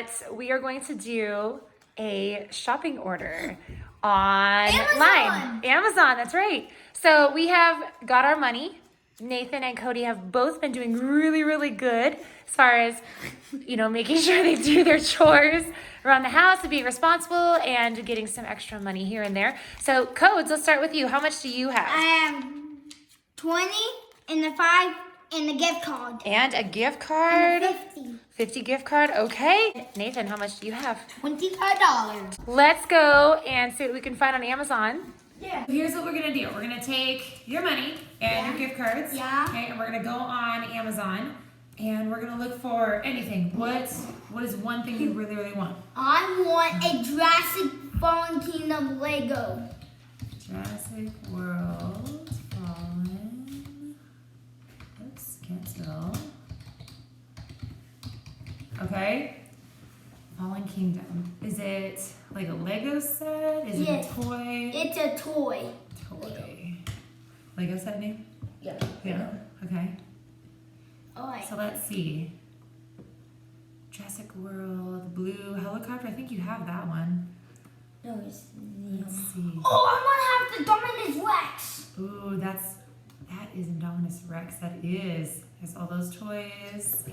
that we are going to do a shopping order online. Amazon, that's right. So we have got our money. Nathan and Cody have both been doing really, really good as far as, making sure they do their chores around the house and being responsible and getting some extra money here and there. So Codes, let's start with you. How much do you have? I have 20 and the 5 and the gift card. And a gift card. And a 50. 50 gift card, okay. Nathan, how much do you have? $25. Let's go and see what we can find on Amazon. Yeah. Here's what we're gonna do. We're gonna take your money and your gift cards. Yeah. Okay, and we're gonna go on Amazon and we're gonna look for anything. What is one thing you really, really want? I want a Jurassic Fallen Kingdom Lego. Jurassic World Fallen. Oops, can't spell. Okay. Fallen Kingdom. Is it like a Lego set? Is it a toy? It's a toy. Lego set name? Yeah. Yeah. Okay. Alright. So let's see. Jurassic World, blue helicopter. I think you have that one. No, it's Let's see. Oh, I want to have the Dominus Rex. Ooh, that is Indominus Rex. That is. There's all those toys.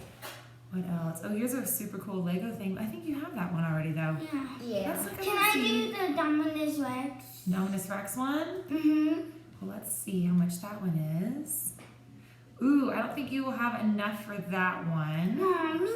What else? Oh, here's a super cool Lego thing. I think you have that one already, though. Yeah. Let's look at Can I do the Dominus Rex? Indominus Rex one? Mm-hmm. Well, let's see how much that one is. Ooh, I don't think you will have enough for that one. Aw, man.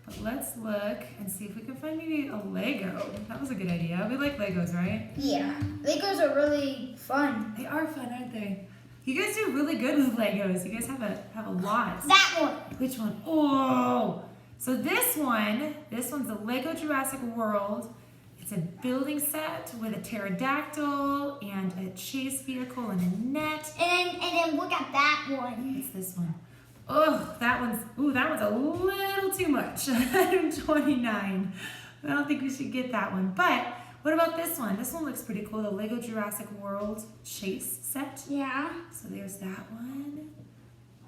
But let's look and see if we can find maybe a Lego. That was a good idea. We like Legos, right? Yeah. Legos are really fun. They are fun, aren't they? You guys do really good with Legos. You guys have a lot. That one. Which one? Oh! So this one's the Lego Jurassic World. It's a building set with a pterodactyl and a chase vehicle and a net. And then look at that one. It's this one. Oh, that one's a little too much. 129. I don't think we should get that one. But what about this one? This one looks pretty cool. The Lego Jurassic World chase set. Yeah. So there's that one.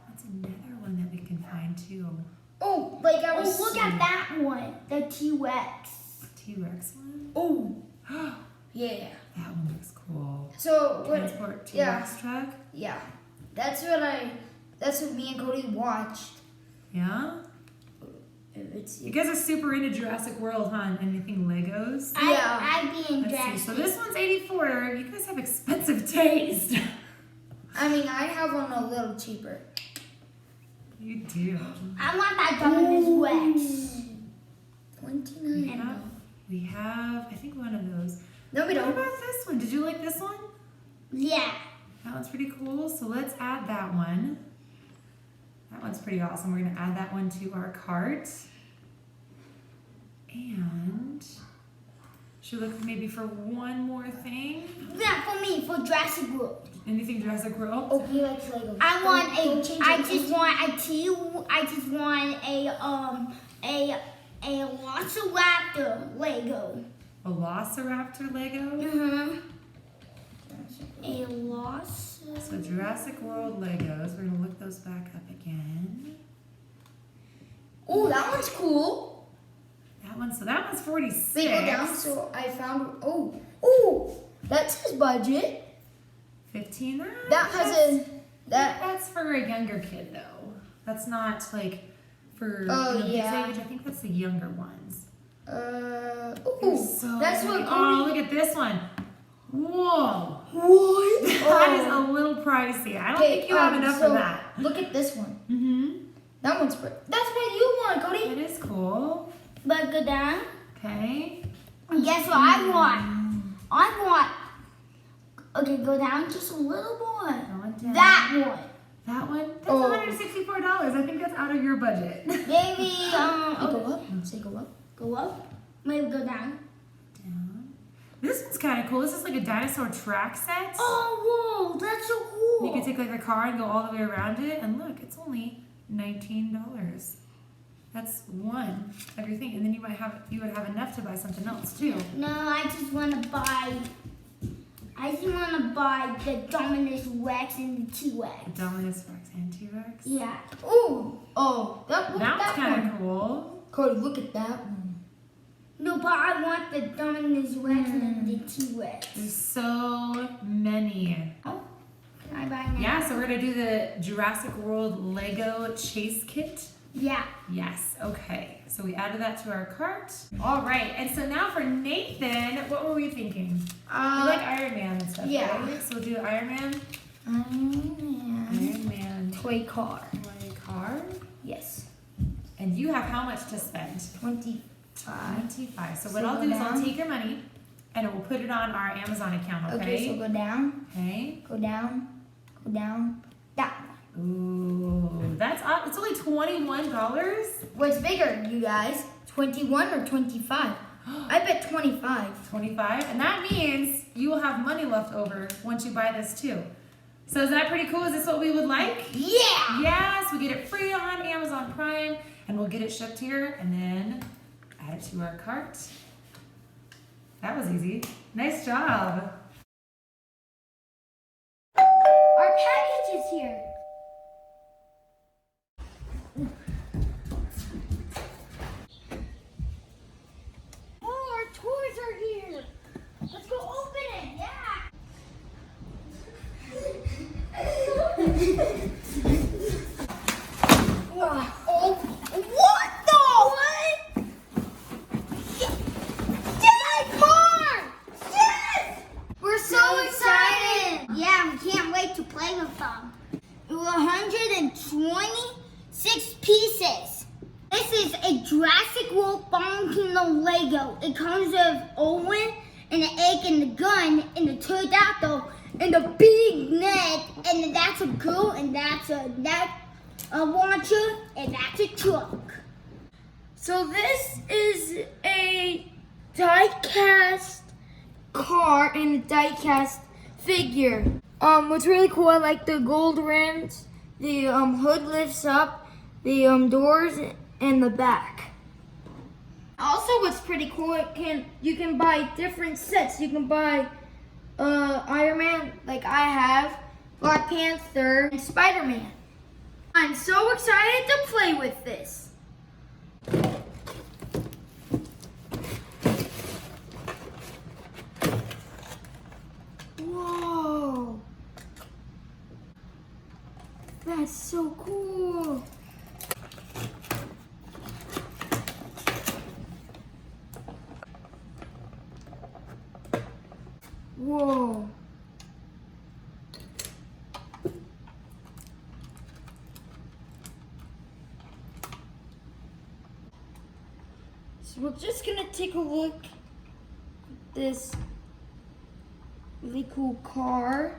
That's another one that we can find too. Oh, look at that one. The T-Rex. T-Rex one? Oh. Yeah. That one looks cool. So Transport T-Rex truck? Yeah. That's what me and Cody watched. Yeah? You guys are super into Jurassic World, huh? Anything Legos? I'd be Let's interested. see. So this one's 84. You guys have expensive taste. I mean, I have one a little cheaper. You do. I want that Dominus Rex. 29. Yeah. We have, I think, one of those. No, we What don't. about this one? Did you like this one? Yeah. That one's pretty cool. So let's add that one. That one's pretty awesome. We're going to add that one to our cart. And should we look maybe for one more thing? Yeah, for me, for Jurassic World. Anything Jurassic World? Oh, he likes Legos. I just want a Velociraptor Lego. Velociraptor Lego? Uh-huh. A Velociraptor. So Jurassic World Legos. We're going to look those back up again. Oh, that one's cool. That one's 46. Wait, go down. So I found. Oh, that's his budget. 15. That's for a younger kid though. That's not like for Oh, his yeah. age. I think that's the younger ones. So that's what. Oh, look at this one. Whoa. What? That is a little pricey. I don't think you have enough for that. Look at this one. Mm-hmm. That one's pretty. That's what you want, Cody. It is cool. But go down. Okay. And guess what I want? Okay, go down just a little more. Going down. That one. That one? That's $164. I think that's out of your budget. Maybe, go up. Say go up. Go up. Maybe go down. Down. This one's kind of cool. This is like a dinosaur track set. Oh, whoa, that's so cool. You can take like a car and go all the way around it. And look, it's only $19. That's one everything. And then you would have enough to buy something else too. No, I just want to buy the Dominus Rex and the T-Rex. Dominus Rex and T-Rex? Yeah. Ooh. Oh, That one's kind of cool. Cody, look at that one. No, but I want the Dominus Rex and the T-Rex. There's so many. Oh, can I buy now? Yeah, so we're gonna do the Jurassic World Lego Chase Kit. Yeah. Yes, okay. So we added that to our cart. All right, and so now for Nathan, what were we thinking? We like Iron Man and stuff, yeah. right? So we'll do Iron Man. Iron Man. Toy car. Toy car. Yes. And you have how much to spend? 25. 25. So So what I'll go do is down. I'll take your money and we'll put it on our Amazon account, okay? Okay, so go down, Okay. go down, go down, that one. Ooh, it's only $21. What's bigger, you guys? 21 or 25? I bet 25. 25, and that means you will have money left over once you buy this too. So is that pretty cool? Is this what we would like? Yeah! Yes, we get it free on Amazon Prime, and we'll get it shipped here, and then add it to our cart. That was easy. Nice job. Our package is here. Oh, our toys are here. Let's go open it. Yeah. Oh, what the? What? Yes, Mark! Yes! We're so excited. Yeah, we can't wait to play with them. 126 pieces. This is a Jurassic World Volcano Lego. It comes with Owen and the egg and the gun and the pterodactyl and the big neck, and that's a girl, and that's a launcher, and that's a truck. So this is a die-cast car and a die-cast figure. What's really cool, I like the gold rims, the hood lifts up, the doors, and the back. Also, what's pretty cool, you can buy different sets. You can buy Iron Man, like I have, Black Panther, and Spider-Man. I'm so excited to play with this. Whoa! That's so cool. Whoa. So we're just gonna take a look at this really cool car.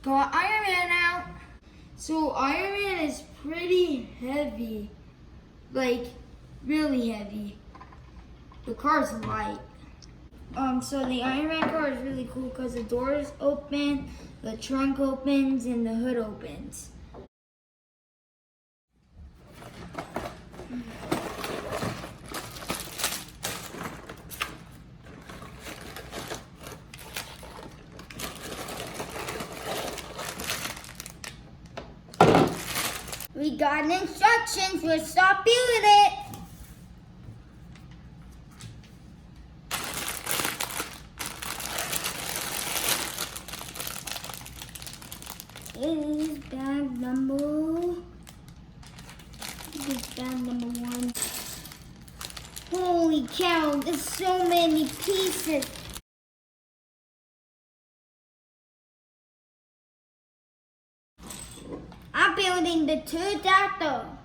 Got Iron Man out. So Iron Man is pretty heavy, like really heavy. The car's light. So the Iron Man car is really cool because the doors open, the trunk opens, and the hood opens. We got instructions. We'll stop building it. It is bag number. This is bag number 1. Holy cow! There's so many pieces. I'm building the pterodactyl.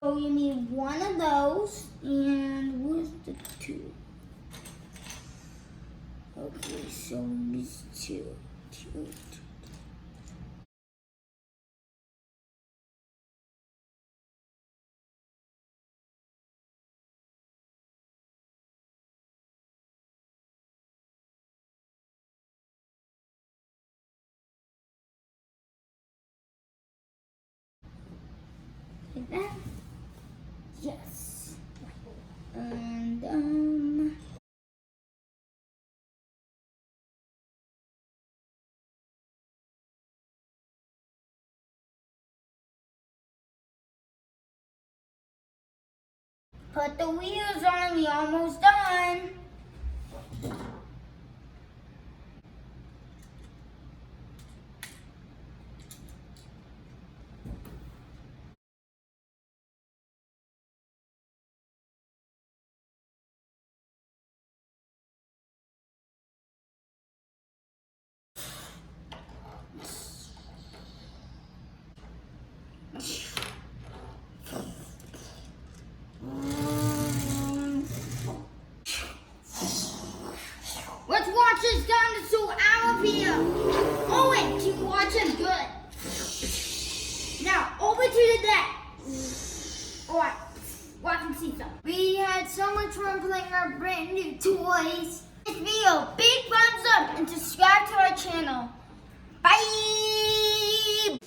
So you need one of those, and where's the 2? Okay, so this 2. Like that? Yes. Put the wheels on, we almost done. Let's watch this dinosaur out of here. Owen, can you watch him good? Now, over to the deck. Alright, watch him see some. We had so much fun playing our brand new toys. This video, big thumbs up and subscribe to our channel. Bye!